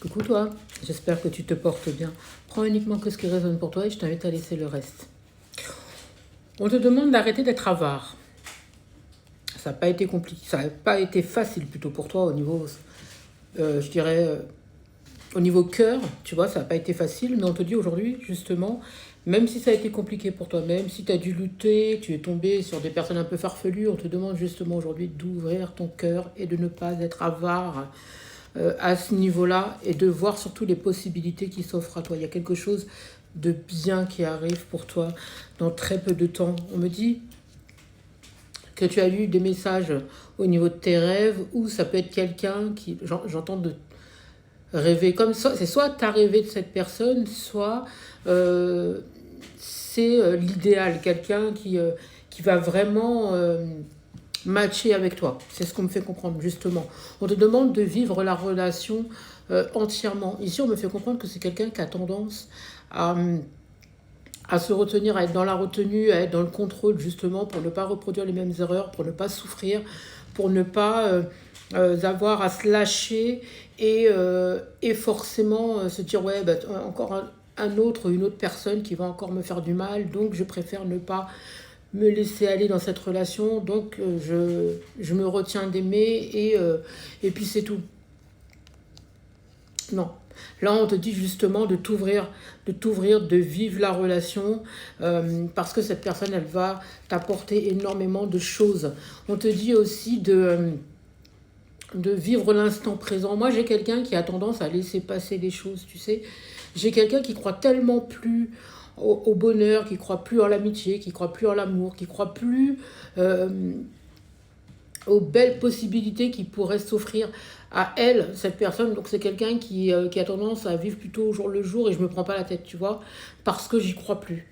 Coucou toi, j'espère que tu te portes bien. Prends uniquement que ce qui résonne pour toi et je t'invite à laisser le reste. On te demande d'arrêter d'être avare. Ça n'a pas été compliqué, ça n'a pas été facile plutôt pour toi au niveau, je dirais, au niveau cœur, tu vois, ça n'a pas été facile, mais on te dit aujourd'hui, justement, même si ça a été compliqué pour toi, même si tu as dû lutter, tu es tombé sur des personnes un peu farfelues, on te demande justement aujourd'hui d'ouvrir ton cœur et de ne pas être avare à ce niveau-là et de voir surtout les possibilités qui s'offrent à toi. Il y a quelque chose de bien qui arrive pour toi dans très peu de temps. On me dit que tu as eu des messages au niveau de tes rêves ou ça peut être quelqu'un qui, j'entends de rêver comme ça, c'est soit tu as rêvé de cette personne, soit c'est l'idéal, quelqu'un qui va vraiment matcher avec toi. C'est ce qu'on me fait comprendre, justement. On te demande de vivre la relation entièrement. Ici, on me fait comprendre que c'est quelqu'un qui a tendance à se retenir, à être dans la retenue, à être dans le contrôle, justement, pour ne pas reproduire les mêmes erreurs, pour ne pas souffrir, pour ne pas avoir à se lâcher et forcément se dire, ouais, bah, encore un autre, une autre personne qui va encore me faire du mal, donc je préfère ne pas me laisser aller dans cette relation, donc je me retiens d'aimer et puis c'est tout. Non. Là, on te dit justement de vivre la relation, parce que cette personne, elle va t'apporter énormément de choses. On te dit aussi de vivre l'instant présent. Moi, j'ai quelqu'un qui a tendance à laisser passer les choses, tu sais. J'ai quelqu'un qui croit tellement plus au bonheur, qui croit plus en l'amitié, qui croit plus en l'amour, qui croit plus euh, aux belles possibilités qui pourraient s'offrir à elle, cette personne. Donc c'est quelqu'un qui a tendance à vivre plutôt au jour le jour et je me prends pas la tête, tu vois, parce que j'y crois plus.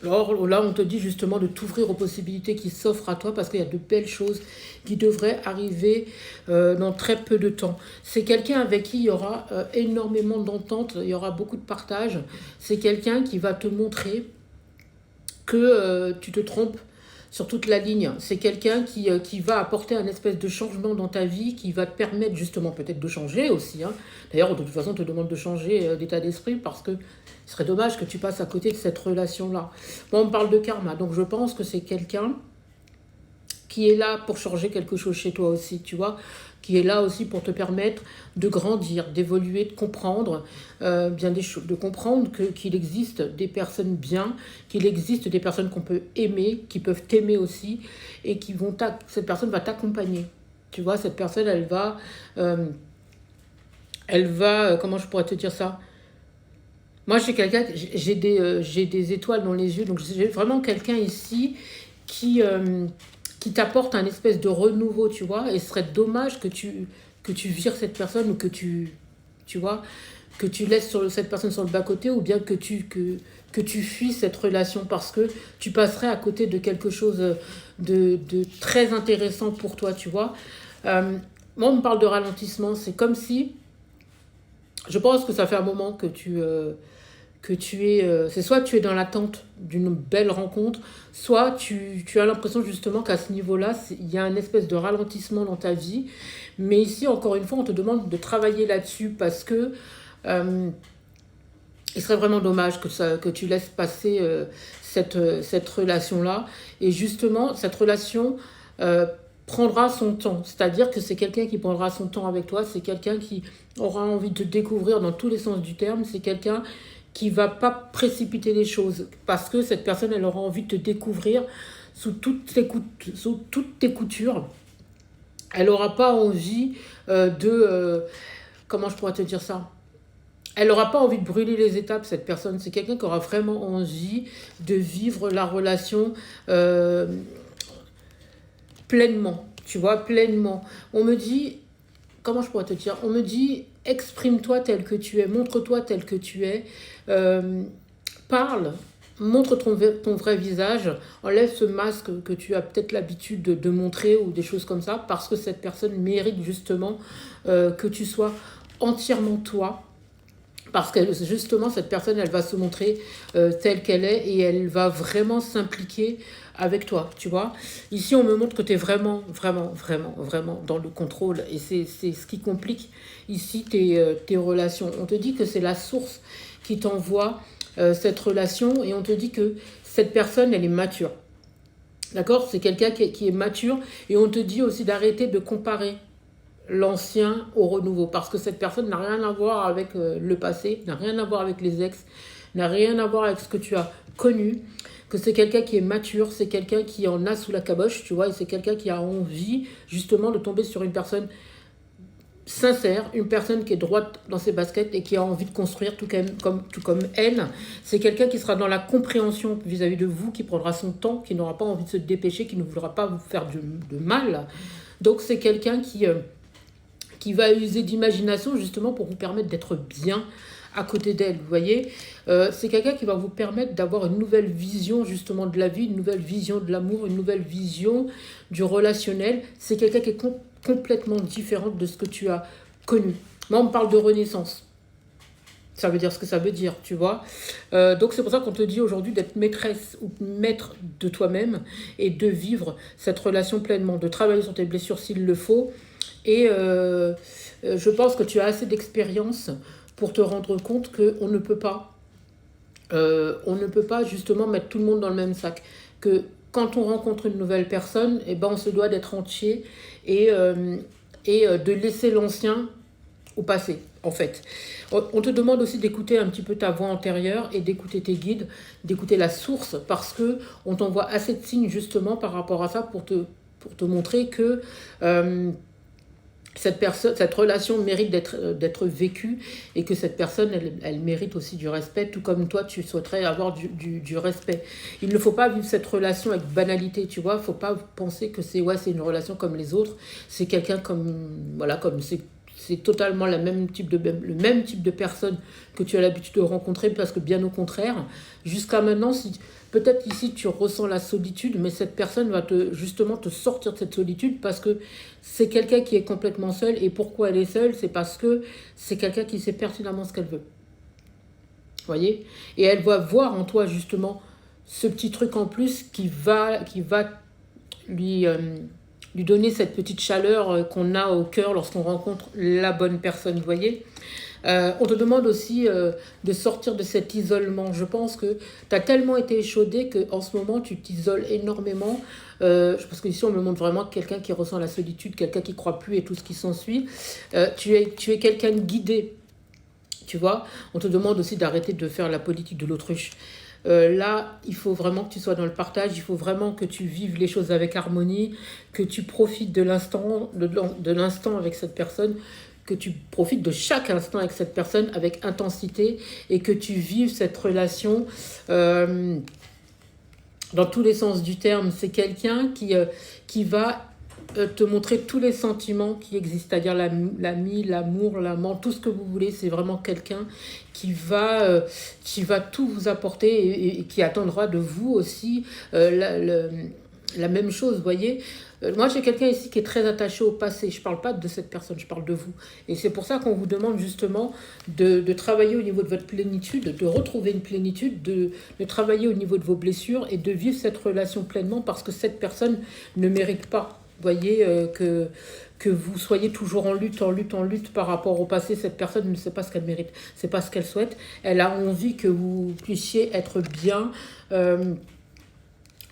Alors là, on te dit justement de t'ouvrir aux possibilités qui s'offrent à toi parce qu'il y a de belles choses qui devraient arriver dans très peu de temps. C'est quelqu'un avec qui il y aura énormément d'entente, il y aura beaucoup de partage. C'est quelqu'un qui va te montrer que tu te trompes sur toute la ligne. C'est quelqu'un qui va apporter un espèce de changement dans ta vie, qui va te permettre justement peut-être de changer aussi. Hein. D'ailleurs, de toute façon, on te demande de changer d'état d'esprit parce que ce serait dommage que tu passes à côté de cette relation-là. Bon, on parle de karma, donc je pense que c'est quelqu'un qui est là pour changer quelque chose chez toi aussi, tu vois, qui est là aussi pour te permettre de grandir, d'évoluer, de comprendre bien des choses, de comprendre qu'il existe des personnes bien, qu'il existe des personnes qu'on peut aimer, qui peuvent t'aimer aussi, et cette personne va t'accompagner. Tu vois, cette personne, comment je pourrais te dire ça? Moi, j'ai des étoiles dans les yeux, donc j'ai vraiment quelqu'un ici qui, euh, qui t'apporte un espèce de renouveau, tu vois, et ce serait dommage que tu vires cette personne ou tu vois, que tu laisses cette personne sur le bas-côté ou bien que tu fuis cette relation parce que tu passerais à côté de quelque chose de très intéressant pour toi, tu vois. Euh, Moi, on me parle de ralentissement, c'est comme si, je pense que ça fait un moment que tu es, c'est soit tu es dans l'attente d'une belle rencontre, soit tu as l'impression justement qu'à ce niveau-là, il y a un espèce de ralentissement dans ta vie. Mais ici, encore une fois, on te demande de travailler là-dessus parce que euh, il serait vraiment dommage que tu laisses passer cette relation-là. Et justement, cette relation euh, prendra son temps. C'est-à-dire que c'est quelqu'un qui prendra son temps avec toi. C'est quelqu'un qui aura envie de te découvrir dans tous les sens du terme. C'est quelqu'un qui va pas précipiter les choses. Parce que cette personne, elle aura envie de te découvrir sous toutes tes coutures. Elle n'aura pas envie comment je pourrais te dire ça? Elle n'aura pas envie de brûler les étapes, cette personne. C'est quelqu'un qui aura vraiment envie de vivre la relation pleinement. Tu vois, pleinement. On me dit, comment je pourrais te dire? On me dit, exprime-toi tel que tu es, montre-toi tel que tu es, euh, parle, montre ton vrai visage, enlève ce masque que tu as peut-être l'habitude de montrer ou des choses comme ça, parce que cette personne mérite justement que tu sois entièrement toi Parce que justement, cette personne, elle va se montrer telle qu'elle est et elle va vraiment s'impliquer avec toi, tu vois. Ici, on me montre que tu es vraiment, vraiment, vraiment, vraiment dans le contrôle. Et c'est ce qui complique ici tes relations. On te dit que c'est la source qui t'envoie cette relation et on te dit que cette personne, elle est mature. D'accord? C'est quelqu'un qui est mature et on te dit aussi d'arrêter de comparer l'ancien au renouveau. Parce que cette personne n'a rien à voir avec le passé, n'a rien à voir avec les ex, n'a rien à voir avec ce que tu as connu. Que c'est quelqu'un qui est mature, c'est quelqu'un qui en a sous la caboche, tu vois, et c'est quelqu'un qui a envie justement de tomber sur une personne sincère, une personne qui est droite dans ses baskets et qui a envie de construire tout comme elle. C'est quelqu'un qui sera dans la compréhension vis-à-vis de vous, qui prendra son temps, qui n'aura pas envie de se dépêcher, qui ne voudra pas vous faire de mal. Donc c'est quelqu'un qui va user d'imagination justement pour vous permettre d'être bien à côté d'elle, vous voyez. C'est quelqu'un qui va vous permettre d'avoir une nouvelle vision justement de la vie, une nouvelle vision de l'amour, une nouvelle vision du relationnel. C'est quelqu'un qui est complètement différente de ce que tu as connu. Moi, on me parle de renaissance. Ça veut dire ce que ça veut dire, tu vois. Donc c'est pour ça qu'on te dit aujourd'hui d'être maîtresse ou maître de toi-même et de vivre cette relation pleinement, de travailler sur tes blessures s'il le faut. Et je pense que tu as assez d'expérience pour te rendre compte qu'on ne peut pas, justement mettre tout le monde dans le même sac. Que quand on rencontre une nouvelle personne, eh ben, on se doit d'être entier et de laisser l'ancien au passé, en fait. On te demande aussi d'écouter un petit peu ta voix antérieure et d'écouter tes guides, d'écouter la source, parce que on t'envoie assez de signes justement par rapport à ça pour te montrer que cette relation mérite d'être vécue et que cette personne, elle mérite aussi du respect, tout comme toi, tu souhaiterais avoir du respect. Il ne faut pas vivre cette relation avec banalité, tu vois. Il ne faut pas penser que c'est une relation comme les autres. C'est quelqu'un comme c'est totalement le même type de personne que tu as l'habitude de rencontrer, parce que bien au contraire, jusqu'à maintenant, peut-être ici tu ressens la solitude, mais cette personne va justement te sortir de cette solitude parce que c'est quelqu'un qui est complètement seul. Et pourquoi elle est seule? C'est parce que c'est quelqu'un qui sait pertinemment ce qu'elle veut. Vous voyez? Et elle va voir en toi justement ce petit truc en plus qui va lui donner cette petite chaleur qu'on a au cœur lorsqu'on rencontre la bonne personne, vous voyez. On te demande aussi de sortir de cet isolement. Je pense que tu as tellement été échaudé qu'en ce moment, tu t'isoles énormément. Parce qu'ici, on me montre vraiment quelqu'un qui ressent la solitude, quelqu'un qui ne croit plus et tout ce qui s'ensuit. Tu es quelqu'un de guidé, tu vois. On te demande aussi d'arrêter de faire la politique de l'autruche. Là, il faut vraiment que tu sois dans le partage, il faut vraiment que tu vives les choses avec harmonie, que tu profites de l'instant avec cette personne, que tu profites de chaque instant avec cette personne avec intensité et que tu vives cette relation dans tous les sens du terme. C'est quelqu'un qui va te montrer tous les sentiments qui existent, c'est-à-dire l'ami, l'amour, l'amant, tout ce que vous voulez. C'est vraiment quelqu'un qui va tout vous apporter et qui attendra de vous aussi la même chose, vous voyez. Moi, j'ai quelqu'un ici qui est très attaché au passé. Je ne parle pas de cette personne, je parle de vous. Et c'est pour ça qu'on vous demande justement de travailler au niveau de votre plénitude, de retrouver une plénitude, de travailler au niveau de vos blessures et de vivre cette relation pleinement, parce que cette personne ne mérite pas. Vous voyez, que vous soyez toujours en lutte par rapport au passé. Cette personne ne sait pas ce qu'elle mérite, c'est pas ce qu'elle souhaite. Elle a envie que vous puissiez être bien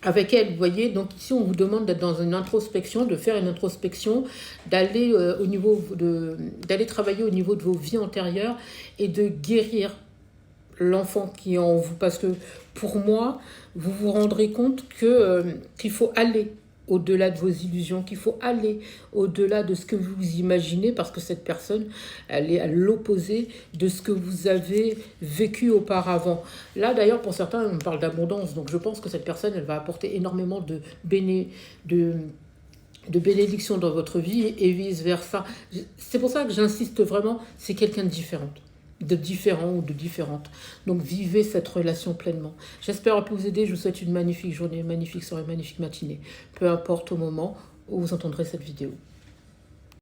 avec elle, vous voyez. Donc ici, on vous demande d'être dans une introspection, de faire une introspection, d'aller d'aller travailler au niveau de vos vies antérieures et de guérir l'enfant qui est en vous. Parce que pour moi, vous vous rendrez compte qu'il faut aller au-delà de vos illusions, qu'il faut aller au-delà de ce que vous imaginez, parce que cette personne, elle est à l'opposé de ce que vous avez vécu auparavant. Là, d'ailleurs, pour certains, on parle d'abondance, donc je pense que cette personne, elle va apporter énormément de bénédictions dans votre vie et vice-versa. C'est pour ça que j'insiste vraiment, c'est quelqu'un de différent ou de différente. Donc vivez cette relation pleinement. J'espère vous aider. Je vous souhaite une magnifique journée, une magnifique soirée, une magnifique matinée. Peu importe au moment où vous entendrez cette vidéo.